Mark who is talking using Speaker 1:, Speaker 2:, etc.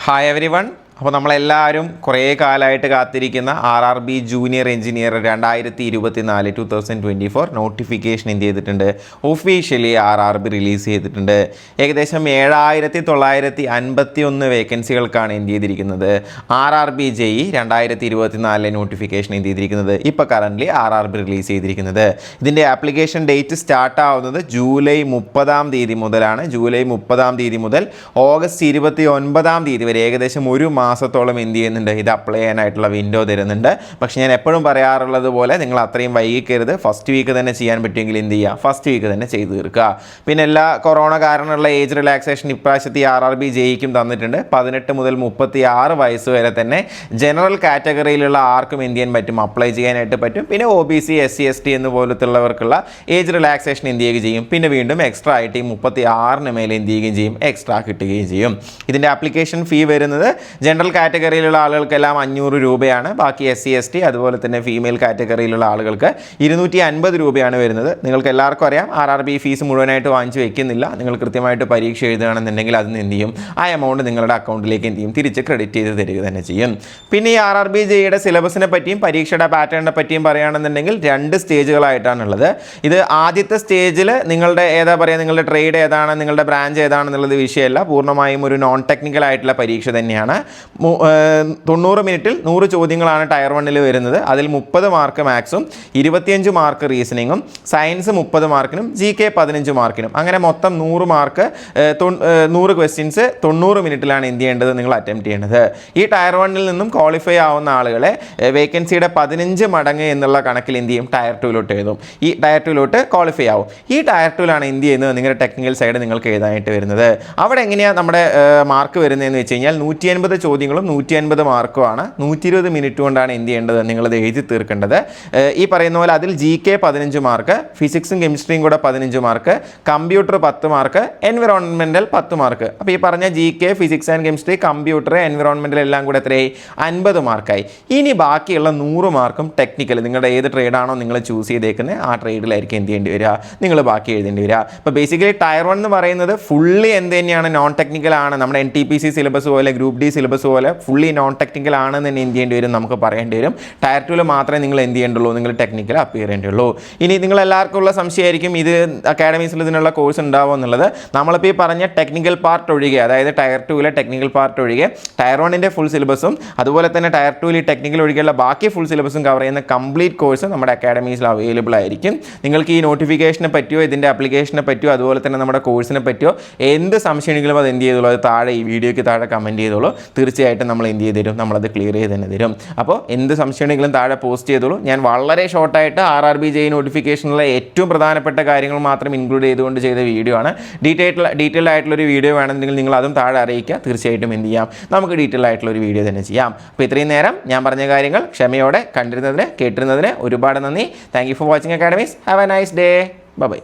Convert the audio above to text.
Speaker 1: Hi everyone. അപ്പോൾ നമ്മളെല്ലാവരും കുറേ കാലമായിട്ട് കാത്തിരിക്കുന്ന RRB ജൂനിയർ എഞ്ചിനീയർ 2024 നോട്ടിഫിക്കേഷൻ എന്ത് ചെയ്തിട്ടുണ്ട്, ഒഫീഷ്യലി RRB റിലീസ് ചെയ്തിട്ടുണ്ട്. ഏകദേശം 7951 വേക്കൻസികൾക്കാണ് എന്ത് ചെയ്തിരിക്കുന്നത്, RRB JEE 2024 നോട്ടിഫിക്കേഷൻ എന്ത് ചെയ്തിരിക്കുന്നത്, ഇപ്പോൾ കറൻ്റ്ലി RRB റിലീസ് ചെയ്തിരിക്കുന്നത്. ഇതിൻ്റെ ആപ്ലിക്കേഷൻ ഡേറ്റ് സ്റ്റാർട്ട് ആവുന്നത് ജൂലൈ 30 മുതലാണ്. ജൂലൈ 30 മുതൽ ഓഗസ്റ്റ് 29 വരെ ഏകദേശം ഒരു മാസത്തോളം എന്ത് ചെയ്യുന്നുണ്ട്, ഇത് അപ്ലൈ ചെയ്യാനായിട്ടുള്ള വിൻഡോ തരുന്നുണ്ട്. പക്ഷേ ഞാൻ എപ്പോഴും പറയാറുള്ളത് പോലെ നിങ്ങൾ അത്രയും വൈകിക്കരുത്. ഫസ്റ്റ് വീക്ക് തന്നെ ചെയ്യാൻ പറ്റുമെങ്കിൽ എന്ത് ചെയ്യുക, ഫസ്റ്റ് വീക്ക് തന്നെ ചെയ്ത് തീർക്കുക. പിന്നെ എല്ലാ കൊറോണ കാരണമുള്ള ഏജ് റിലാക്സേഷൻ ഇപ്രാവശ്യത്തെ RRB JEEക്കും തന്നിട്ടുണ്ട്. 18 മുതൽ 36 വയസ്സ് വരെ തന്നെ ജനറൽ കാറ്റഗറിയിലുള്ള ആർക്കും എന്ത് ചെയ്യാൻ പറ്റും, അപ്ലൈ ചെയ്യാനായിട്ട് പറ്റും. പിന്നെ OBC SC ST എന്ന് പോലത്തുള്ളവർക്കുള്ള ഏജ് റിലാക്സേഷൻ എന്ത് ചെയ്യുകയും ചെയ്യും. പിന്നെ വീണ്ടും എക്സ്ട്രാ ആയിട്ട് 36 മേലെ എന്ത് ചെയ്യുകയും ചെയ്യും, എക്സ്ട്രാ കിട്ടുകയും ചെയ്യും. ഇതിൻ്റെ ആപ്ലിക്കേഷൻ ഫീ വരുന്നത് ജനറൽ കാറ്റഗറിയിലുള്ള ആളുകൾക്കെല്ലാം 500 രൂപയാണ്. ബാക്കി SC ST അതുപോലെ തന്നെ ഫീമെയിൽ കാറ്റഗറിയിലുള്ള ആളുകൾക്ക് 250 രൂപയാണ് വരുന്നത്. നിങ്ങൾക്ക് എല്ലാവർക്കും അറിയാം RRB ഫീസ് മുഴുവനായിട്ട് വാങ്ങിച്ച് വെക്കുന്നില്ല. നിങ്ങൾ കൃത്യമായിട്ട് പരീക്ഷ എഴുതുകയാണെന്നുണ്ടെങ്കിൽ അതിന് എന്ത് ചെയ്യും, ആ എമൗണ്ട് നിങ്ങളുടെ അക്കൗണ്ടിലേക്ക് എന്ത് ചെയ്യും, തിരിച്ച് ക്രെഡിറ്റ് ചെയ്ത് തരിക തന്നെ ചെയ്യും. പിന്നെ ഈ RRB JEEയുടെ സിലബസിനെ പറ്റിയും പരീക്ഷയുടെ പാറ്റേണിനെ പറ്റിയും പറയുകയാണെന്നുണ്ടെങ്കിൽ 2 സ്റ്റേജുകളായിട്ടാണുള്ളത്. ഇത് ആദ്യത്തെ സ്റ്റേജിൽ നിങ്ങളുടെ ഏതാ പറയുക, നിങ്ങളുടെ ട്രേഡ് ഏതാണ്, നിങ്ങളുടെ ബ്രാഞ്ച് ഏതാണെന്നുള്ളത് വിഷയമല്ല, പൂർണ്ണമായും ഒരു നോൺ ടെക്നിക്കൽ ആയിട്ടുള്ള പരീക്ഷ തന്നെയാണ്. 90 മിനിറ്റിൽ 100 ചോദ്യങ്ങളാണ് ടയർ 1 വരുന്നത്. അതിൽ 30 മാർക്ക് മാത്സും 25 മാർക്ക് റീസണിങ്ങും, സയൻസ് 30 മാർക്കിനും GK 15 മാർക്കിനും, അങ്ങനെ മൊത്തം 100 മാർക്ക് 100 ക്വസ്റ്റ്യൻസ് 90 മിനിറ്റിലാണ് എന്ത് ചെയ്യേണ്ടത്, നിങ്ങൾ അറ്റംപ്റ്റ് ചെയ്യേണ്ടത്. ഈ ടയർ 1 നിന്നും ക്വാളിഫൈ ആവുന്ന ആളുകളെ വേക്കൻസിയുടെ 15 മടങ്ങ് എന്നുള്ള കണക്കിൽ എന്ത് ചെയ്യും, ടയർ 2 എഴുതും. ഈ ടയർ 2 ക്വാളിഫൈ ആവും. ഈ ടയർ 2 എന്ത് ചെയ്യുന്നത്, നിങ്ങളുടെ ടെക്നിക്കൽ സൈഡ് നിങ്ങൾക്ക് എഴുതാനായിട്ട് വരുന്നത്. അവിടെ എങ്ങനെയാണ് നമ്മുടെ മാർക്ക് വരുന്നതെന്ന് വെച്ച് കഴിഞ്ഞാൽ 150 ചോദ്യങ്ങളും 150 മാർക്കുമാണ്. 120 മിനിറ്റ് കൊണ്ടാണ് എന്ത് ചെയ്യേണ്ടത്, നിങ്ങളത് എഴുതി തീർക്കേണ്ടത്. ഈ പറയുന്ന പോലെ അതിൽ GK 15 മാർക്ക്, ഫിസിക്സും കെമിസ്ട്രിയും കൂടെ 15 mark, computer 10 mark, environmental 10 mark. അപ്പോൾ ഈ പറഞ്ഞ GK, physics and chemistry, computer, environmental എല്ലാം കൂടെ എത്രയായി, 50 മാർക്കായി. ഇനി ബാക്കിയുള്ള 100 മാർക്കും ടെക്നിക്കൽ, നിങ്ങളുടെ ഏത് ട്രേഡാണോ നിങ്ങൾ ചൂസ് ചെയ്തേക്കുന്നത് ആ ട്രേഡിലായിരിക്കും എന്ത് ചെയ്യേണ്ടി വരിക, നിങ്ങൾ ബാക്കി എഴുതേണ്ടി വരിക. അപ്പോൾ ബേസിക്കലി ടയർ 1 എന്ന് പറയുന്നത് ഫുള്ളി എന്ത് തന്നെയാണ്, നോൺ ടെക്നിക്കൽ ആണ്. നമ്മുടെ NTPC സിലബസ് പോലെ ഗ്രൂപ്പ് D സിലബസ് പോലെ ഫുള്ളി നോൺ ടെക്നിക്കൽ ആണെന്ന് തന്നെ എന്ത് ചെയ്യേണ്ടി വരും, നമുക്ക് പറയേണ്ടി വരും. ടയർ 2 മാത്രമേ നിങ്ങൾ എന്ത് ചെയ്യേണ്ടുള്ളൂ, നിങ്ങൾ ടെക്നിക്കൽ അപ്പിയർ ചെയ്യേണ്ടുള്ളൂ. ഇനി നിങ്ങൾ എല്ലാവർക്കും ഉള്ള സംശയമായിരിക്കും, ഇത് അക്കാഡമീസിൽ ഇതിനുള്ള കോഴ്സ് ഉണ്ടാവും എന്നുള്ളത്. നമ്മളിപ്പോൾ ഈ പറഞ്ഞ ടെക്നിക്കൽ പാർട്ട് ഒഴികെ, അതായത് ടയർ 2 ടെക്നിക്കൽ പാർട്ട് ഒഴികെ ടയർ 1 ഫുൾ സിലബസും അതുപോലെ തന്നെ ടയർ 2 ടെക്നിക്കൽ ഒഴികെയുള്ള ബാക്കി ഫുൾ സിലബസും കവർ ചെയ്യുന്ന കംപ്ലീറ്റ് കോഴ്സ് നമ്മുടെ അക്കാഡമീസിൽ അവൈലബിൾ ആയിരിക്കും. നിങ്ങൾക്ക് ഈ നോട്ടിഫിക്കേഷനെ പറ്റിയോ ഇതിൻ്റെ ആപ്ലിക്കേഷനെ പറ്റിയോ അതുപോലെ തന്നെ നമ്മുടെ കോഴ്സിനെ പറ്റിയോ എന്ത് സംശയമെങ്കിലും അത് എന്ത് ചെയ്തോളൂ, അത് താഴെ ഈ വീഡിയോയ്ക്ക് താഴെ കമൻറ്റ് ചെയ്തോളൂ. തീർച്ചയായിട്ടും നമ്മൾ എന്ത് ചെയ്ത് തരും, നമ്മളത് ക്ലിയർ ചെയ്ത് തന്നെ തരും. അപ്പോൾ എന്ത് സംശയമുണ്ടെങ്കിലും താഴെ പോസ്റ്റ് ചെയ്തോളൂ. ഞാൻ വളരെ ഷോർട്ടായിട്ട് RRB JEE നോട്ടിഫിക്കേഷനിലെ ഏറ്റവും പ്രധാനപ്പെട്ട കാര്യങ്ങൾ മാത്രം ഇൻക്ലൂഡ് ചെയ്തുകൊണ്ട് ചെയ്ത വീഡിയോ ആണ്. ഡീറ്റെയിൽ ആയിട്ടുള്ളൊരു വീഡിയോ വേണമെങ്കിൽ നിങ്ങൾ അതും താഴെ അറിയിക്കുക. തീർച്ചയായിട്ടും എന്ത് ചെയ്യാം, നമുക്ക് ഡീറ്റെയിൽ ആയിട്ടുള്ളൊരു വീഡിയോ തന്നെ ചെയ്യാം. അപ്പോൾ ഇത്രയും നേരം ഞാൻ പറഞ്ഞ കാര്യങ്ങൾ ക്ഷമയോടെ കണ്ടിരുന്നതിന് കേട്ടിരുന്നതിന് ഒരുപാട് നന്ദി. Thank you for watching academies. Have a nice day. By.